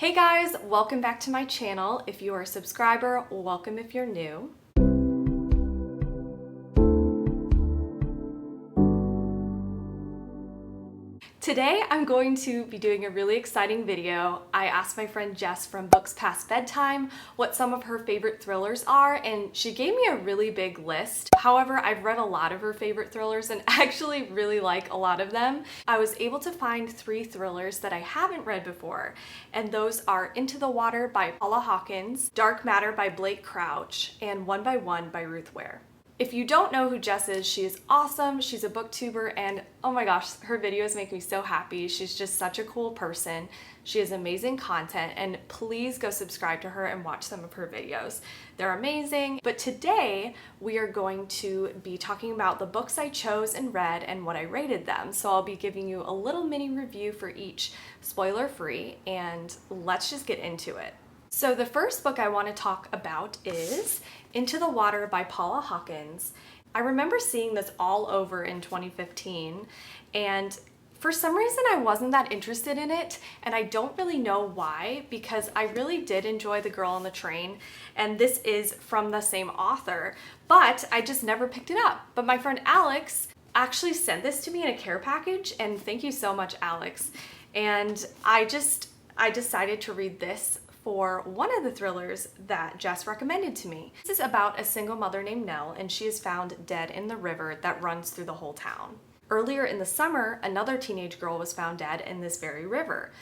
Hey guys, welcome back to my channel. If you are a subscriber, welcome if you're new. Today I'm going to be doing a really exciting video. I asked my friend Jess from Books Past Bedtime what some of her favorite thrillers are, and she gave me a really big list. However, I've read a lot of her favorite thrillers and actually really like a lot of them. I was able to find 3 thrillers that I haven't read before, and those are Into the Water by Paula Hawkins, Dark Matter by Blake Crouch, and One by One by Ruth Ware. If you don't know who Jess is, she is awesome. She's a booktuber and oh my gosh, her videos make me so happy. She's just such a cool person. She has amazing content, and please go subscribe to her and watch some of her videos. They're amazing. But today we are going to be talking about the books I chose and read and what I rated them. So I'll be giving you a little mini review for each, spoiler free, and let's just get into it. So the first book I want to talk about is Into the Water by Paula Hawkins. I remember seeing this all over in 2015, and for some reason I wasn't that interested in it, and I don't really know why, because I really did enjoy The Girl on the Train, and this is from the same author, but I just never picked it up. But my friend Alex actually sent this to me in a care package, and thank you so much, Alex. And I decided to read this for one of the thrillers that Jess recommended to me. This is about a single mother named Nell, and she is found dead in the river that runs through the whole town. Earlier in the summer, another teenage girl was found dead in this very river.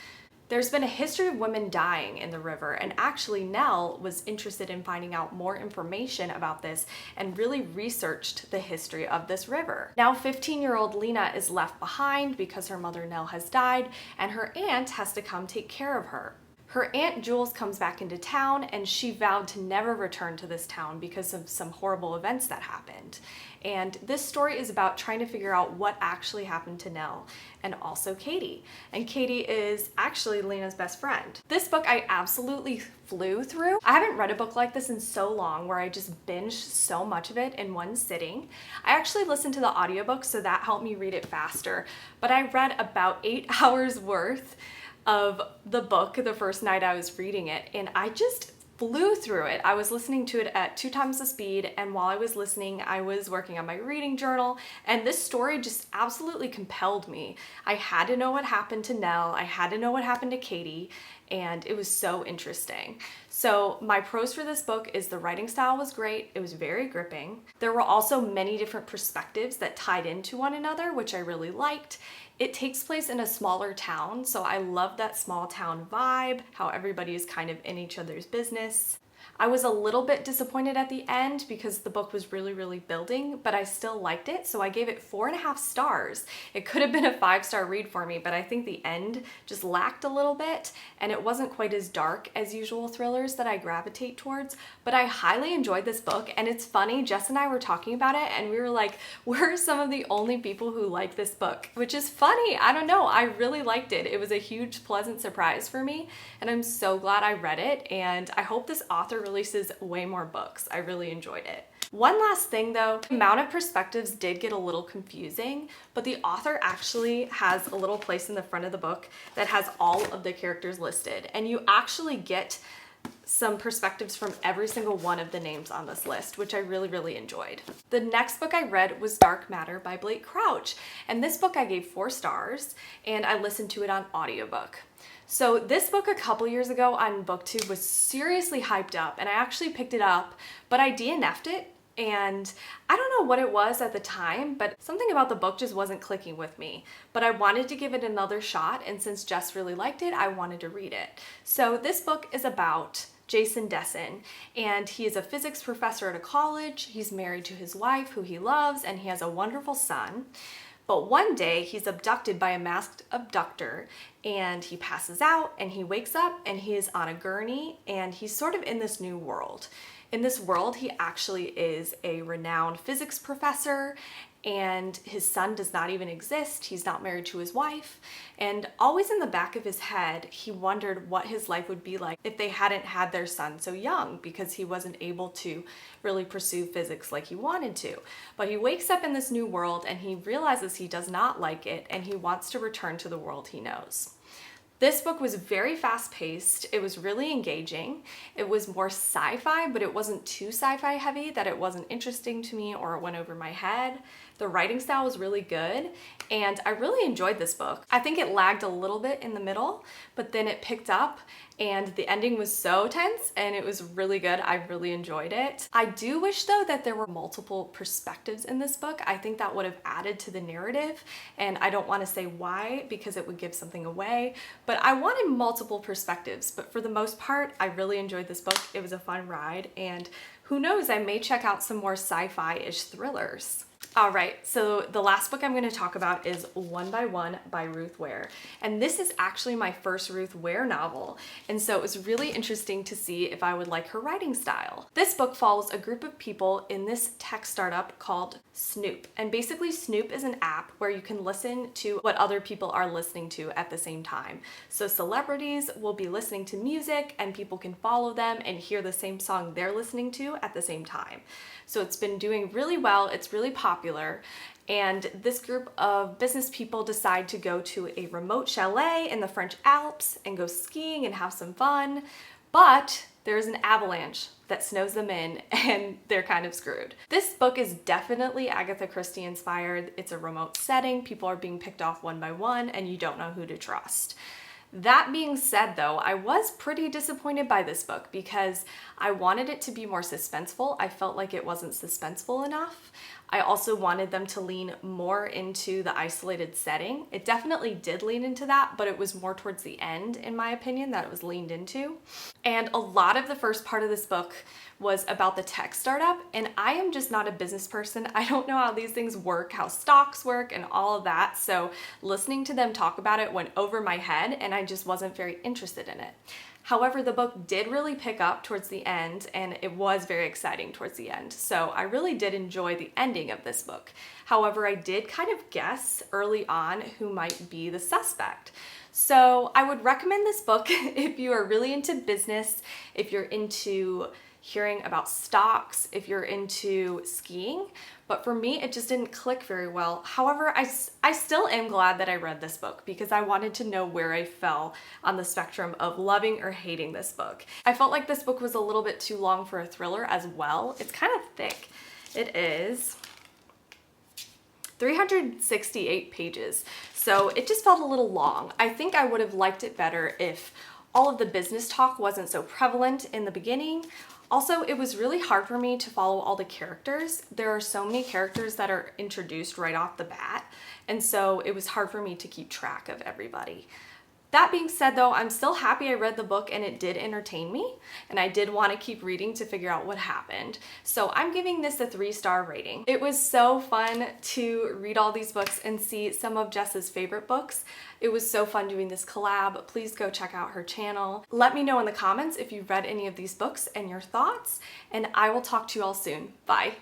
There's been a history of women dying in the river, and actually Nell was interested in finding out more information about this and really researched the history of this river. Now 15-year-old Lena is left behind because her mother Nell has died, and her aunt has to come take care of her. Her aunt Jules comes back into town, and she vowed to never return to this town because of some horrible events that happened. And this story is about trying to figure out what actually happened to Nell and also Katie. And Katie is actually Lena's best friend. This book I absolutely flew through. I haven't read a book like this in so long, where I just binged so much of it in one sitting. I actually listened to the audiobook, so that helped me read it faster, but I read about 8 hours worth of the book the first night I was reading it, and I just flew through it. I was listening to it at 2 times the speed, and while I was listening, I was working on my reading journal, and this story just absolutely compelled me. I had to know what happened to Nell, I had to know what happened to Katie, and it was so interesting. So my pros for this book is the writing style was great, it was very gripping. There were also many different perspectives that tied into one another, which I really liked. It takes place in a smaller town, so I love that small town vibe, how everybody is kind of in each other's business. I was a little bit disappointed at the end because the book was really building, but I still liked it, so I gave it 4.5 stars. It could have been a 5-star read for me, but I think the end just lacked a little bit, and it wasn't quite as dark as usual thrillers that I gravitate towards, but I highly enjoyed this book. And it's funny, Jess and I were talking about it, and we were like, we're some of the only people who like this book, which is funny. I don't know, I really liked it. It was a huge, pleasant surprise for me, and I'm so glad I read it, and I hope this author releases way more books. I really enjoyed it. One last thing though, the amount of perspectives did get a little confusing, but the author actually has a little place in the front of the book that has all of the characters listed, and you actually get some perspectives from every single one of the names on this list, which I really enjoyed. The next book I read was Dark Matter by Blake Crouch, and this book I gave 4 stars, and I listened to it on audiobook. So this book a couple years ago on BookTube was seriously hyped up, and I actually picked it up, but I DNF'd it, and I don't know what it was at the time, but something about the book just wasn't clicking with me. But I wanted to give it another shot, and since Jess really liked it, I wanted to read it. So this book is about Jason Desson, and he is a physics professor at a college. He's married to his wife, who he loves, and he has a wonderful son. But one day he's abducted by a masked abductor, and he passes out, and he wakes up, and he is on a gurney, and he's sort of in this new world. In this world, he actually is a renowned physics professor, and his son does not even exist. He's not married to his wife, and always in the back of his head, he wondered what his life would be like if they hadn't had their son so young, because he wasn't able to really pursue physics like he wanted to. But he wakes up in this new world, and he realizes he does not like it, and he wants to return to the world he knows. This book was very fast-paced. It was really engaging. It was more sci-fi, but it wasn't too sci-fi heavy that it wasn't interesting to me or it went over my head. The writing style was really good, and I really enjoyed this book. I think it lagged a little bit in the middle, but then it picked up, and the ending was so tense and it was really good. I really enjoyed it. I do wish though that there were multiple perspectives in this book. I think that would have added to the narrative, and I don't want to say why because it would give something away, but I wanted multiple perspectives. But for the most part, I really enjoyed this book. It was a fun ride, and who knows, I may check out some more sci-fi-ish thrillers. All right, so the last book I'm going to talk about is One by One by Ruth Ware. And this is actually my first Ruth Ware novel. And so it was really interesting to see if I would like her writing style. This book follows a group of people in this tech startup called Snoop. And basically Snoop is an app where you can listen to what other people are listening to at the same time. So celebrities will be listening to music and people can follow them and hear the same song they're listening to at the same time. So it's been doing really well. It's really popular. And this group of business people decide to go to a remote chalet in the French Alps and go skiing and have some fun. But there's an avalanche that snows them in and they're kind of screwed. This book is definitely Agatha Christie inspired. It's a remote setting. People are being picked off one by one and you don't know who to trust. That being said though, I was pretty disappointed by this book because I wanted it to be more suspenseful. I felt like it wasn't suspenseful enough. I also wanted them to lean more into the isolated setting. It definitely did lean into that, but it was more towards the end, in my opinion, that it was leaned into. And a lot of the first part of this book was about the tech startup, and I am just not a business person. I don't know how these things work, how stocks work and all of that, so listening to them talk about it went over my head and I just wasn't very interested in it. However, the book did really pick up towards the end and it was very exciting towards the end. So I really did enjoy the ending of this book. However, I did kind of guess early on who might be the suspect. So I would recommend this book if you are really into business, if you're into hearing about stocks, if you're into skiing, but for me, it just didn't click very well. However, I still am glad that I read this book because I wanted to know where I fell on the spectrum of loving or hating this book. I felt like this book was a little bit too long for a thriller as well. It's kind of thick. It is 368 pages, so it just felt a little long. I think I would have liked it better if all of the business talk wasn't so prevalent in the beginning. Also, it was really hard for me to follow all the characters. There are so many characters that are introduced right off the bat, and so it was hard for me to keep track of everybody. That being said though, I'm still happy I read the book and it did entertain me, and I did want to keep reading to figure out what happened. So I'm giving this a 3-star rating. It was so fun to read all these books and see some of Jess's favorite books. It was so fun doing this collab. Please go check out her channel. Let me know in the comments if you've read any of these books and your thoughts, and I will talk to you all soon. Bye.